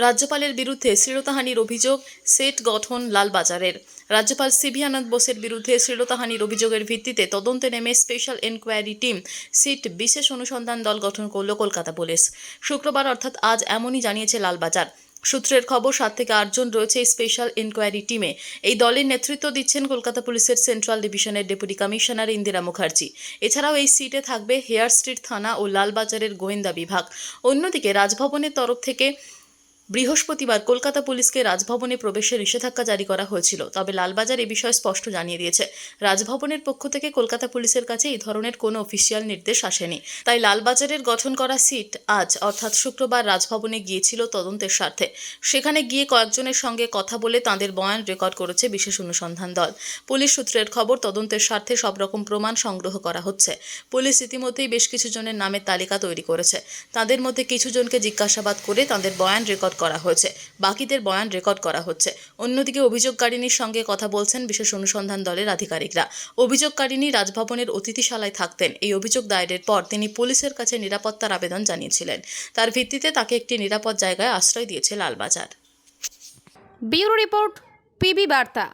রাজ্যপালের বিরুদ্ধে শ্লীলতাহানির অভিযোগ, সেট গঠন লালবাজারের। রাজ্যপাল সিভি আনন্দ বোসের বিরুদ্ধে শ্লীলতাহানির অভিযোগের ভিত্তিতে তদন্তে নেমে স্পেশাল এনকোয়ারি টিম সিট বিশেষ অনুসন্ধান দল গঠন করল কলকাতা পুলিশ। শুক্রবার অর্থাৎ আজ এমনই জানিয়েছে লালবাজার। সূত্রের খবর, 7 থেকে 8 জন রয়েছে এই স্পেশাল এনকোয়ারি টিমে। এই দলের নেতৃত্ব দিচ্ছেন কলকাতা পুলিশের সেন্ট্রাল ডিভিশনের ডেপুটি কমিশনার ইন্দিরা মুখার্জি। এছাড়াও এই সিটে থাকবে হেয়ার স্ট্রিট থানা ও লালবাজারের গোয়েন্দা বিভাগ। অন্যদিকে রাজভবনের তরফ থেকে বৃহস্পতিবার কলকাতা পুলিশকে রাজভবনে প্রবেশে নিষেধাজ্ঞা জারি করা হয়েছিল। তবে লালবাজার এ বিষয়ে স্পষ্ট জানিয়ে দিয়েছে, রাজভবনের পক্ষ থেকে কলকাতা পুলিশের কাছে এই ধরনের কোনো অফিসিয়াল নির্দেশ আসেনি। তাই লালবাজারের গঠন করা সিট আজ অর্থাৎ শুক্রবার রাজভবনে গিয়েছিল তদন্তের স্বার্থে। সেখানে গিয়ে কয়েকজনের সঙ্গে কথা বলে তাঁদের বয়ান রেকর্ড করেছে বিশেষ অনুসন্ধান দল। পুলিশ সূত্রের খবর, তদন্তের স্বার্থে সব রকম প্রমাণ সংগ্রহ করা হচ্ছে। পুলিশ ইতিমধ্যেই বেশ কিছু জনের নামের তালিকা তৈরি করেছে। তাদের মধ্যে কিছু জনকে জিজ্ঞাসাবাদ করে তাদের বয়ান রেকর্ড করা হয়েছে, বাকিদের বয়ান রেকর্ড করা হচ্ছে। অন্যদিকে অভিযোগকারিনীর সঙ্গে কথা বলছেন বিশেষ অনুসন্ধান দলের আধিকারিকরা। অভিযোগকারিনী রাজভবনের অতিথিশালায় থাকতেন। এই অভিযোগ দায়েরের পর তিনি পুলিশের কাছে নিরাপত্তার আবেদন জানিয়েছিলেন। তার ভিত্তিতে তাকে একটি নিরাপদ জায়গায় আশ্রয় দিয়েছে লালবাজার। ব্যুরো রিপোর্ট, পিবি বার্তা।